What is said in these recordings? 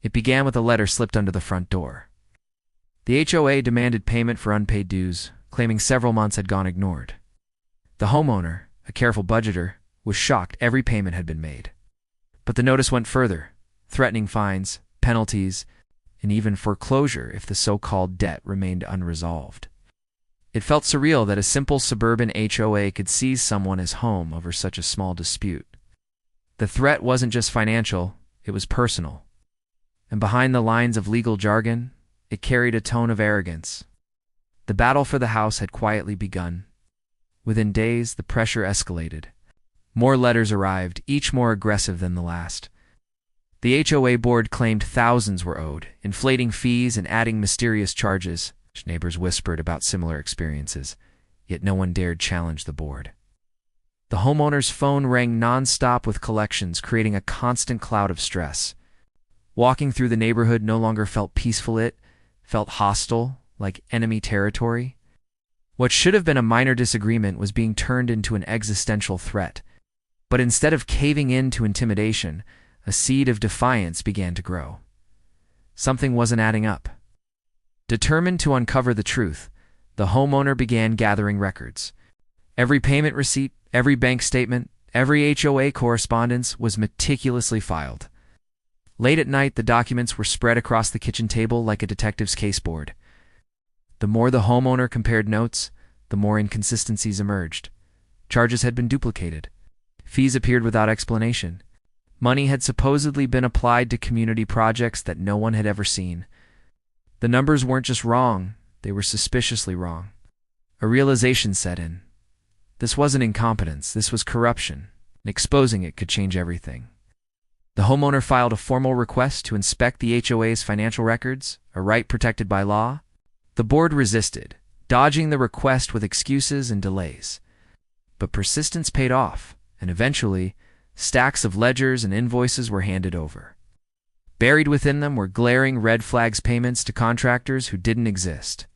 It began with a letter slipped under the front door. The HOA demanded payment for unpaid dues, claiming several months had gone ignored. The homeowner, a careful budgeter, was shocked every payment had been made. But the notice went further, threatening fines, penalties, and even foreclosure if the so-called debt remained unresolved. It felt surreal that a simple suburban HOA could seize someone's home over such a small dispute. The threat wasn't just financial, it was personal. And behind the lines of legal jargon, it carried a tone of arrogance. The battle for the house had quietly begun. Within days, the pressure escalated. More letters arrived, each more aggressive than the last. The HOA board claimed thousands were owed, inflating fees and adding mysterious charges. Neighbors whispered about similar experiences, yet no one dared challenge the board. The homeowner's phone rang non-stop with collections, creating a constant cloud of stress. Walking through the neighborhood no longer felt peaceful, it felt hostile, like enemy territory. What should have been a minor disagreement was being turned into an existential threat. But instead of caving in to intimidation, a seed of defiance began to grow. Something wasn't adding up. Determined to uncover the truth, the homeowner began gathering records. Every payment receipt, every bank statement, every HOA correspondence was meticulously filed. Late at night, the documents were spread across the kitchen table like a detective's caseboard. The more the homeowner compared notes, the more inconsistencies emerged. Charges had been duplicated. Fees appeared without explanation. Money had supposedly been applied to community projects that no one had ever seen. The numbers weren't just wrong, they were suspiciously wrong. A realization set in. This wasn't incompetence, this was corruption, and exposing it could change everything. The homeowner filed a formal request to inspect the HOA's financial records, a right protected by law. The board resisted, dodging the request with excuses and delays. But persistence paid off, and eventually, stacks of ledgers and invoices were handed over. Buried within them were glaring red flags, payments to contractors who didn't exist.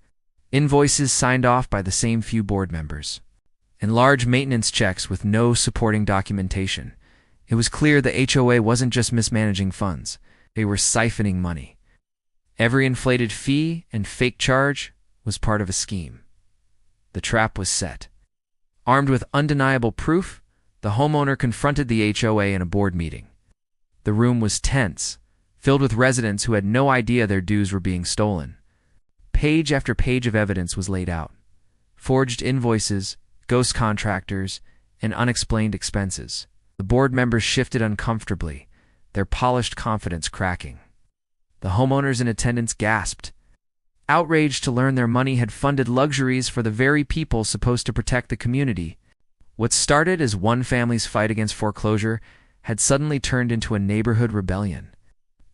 Invoices signed off by the same few board members. And large maintenance checks with no supporting documentation. It was clear the HOA wasn't just mismanaging funds, they were siphoning money. Every inflated fee and fake charge was part of a scheme. The trap was set. Armed with undeniable proof, the homeowner confronted the HOA in a board meeting. The room was tense, filled with residents who had no idea their dues were being stolen. Page after page of evidence was laid out. Forged invoices, ghost contractors, and unexplained expenses. The board members shifted uncomfortably, their polished confidence cracking. The homeowners in attendance gasped, outraged to learn their money had funded luxuries for the very people supposed to protect the community. What started as one family's fight against foreclosure had suddenly turned into a neighborhood rebellion.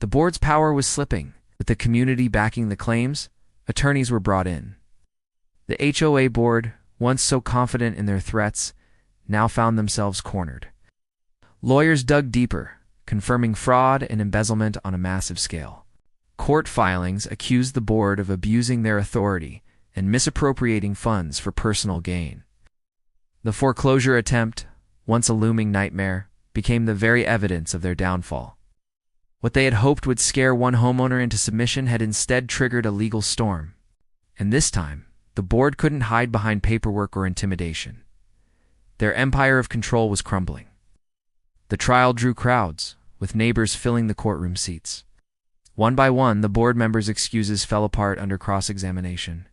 The board's power was slipping. With the community backing the claims, attorneys were brought in. The HOA board, once so confident in their threats, now found themselves cornered. Lawyers dug deeper, confirming fraud and embezzlement on a massive scale. Court filings accused the board of abusing their authority and misappropriating funds for personal gain. The foreclosure attempt, once a looming nightmare, became the very evidence of their downfall. What they had hoped would scare one homeowner into submission had instead triggered a legal storm. And this time, the board couldn't hide behind paperwork or intimidation. Their empire of control was crumbling. The trial drew crowds, with neighbors filling the courtroom seats. One by one, the board members' excuses fell apart under cross-examination.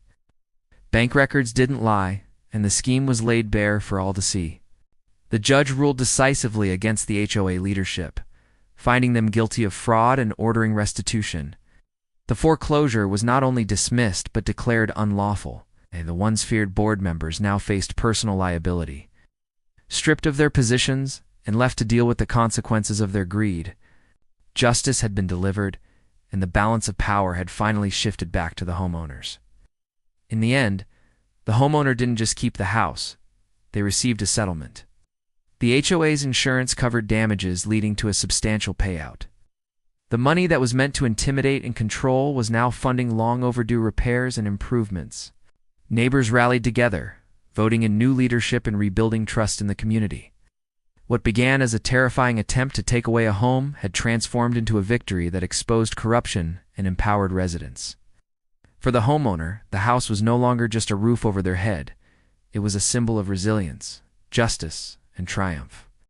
Bank records didn't lie, and the scheme was laid bare for all to see. The judge ruled decisively against the HOA leadership, finding them guilty of fraud and ordering restitution. The foreclosure was not only dismissed but declared unlawful, and the once feared board members now faced personal liability. Stripped of their positions and left to deal with the consequences of their greed, justice had been delivered, and the balance of power had finally shifted back to the homeowners. In the end, the homeowner didn't just keep the house, they received a settlement. The HOA's insurance covered damages, leading to a substantial payout. The money that was meant to intimidate and control was now funding long overdue repairs and improvements. Neighbors rallied together, voting in new leadership and rebuilding trust in the community. What began as a terrifying attempt to take away a home had transformed into a victory that exposed corruption and empowered residents. For the homeowner, the house was no longer just a roof over their head. It was a symbol of resilience, justice, and triumph.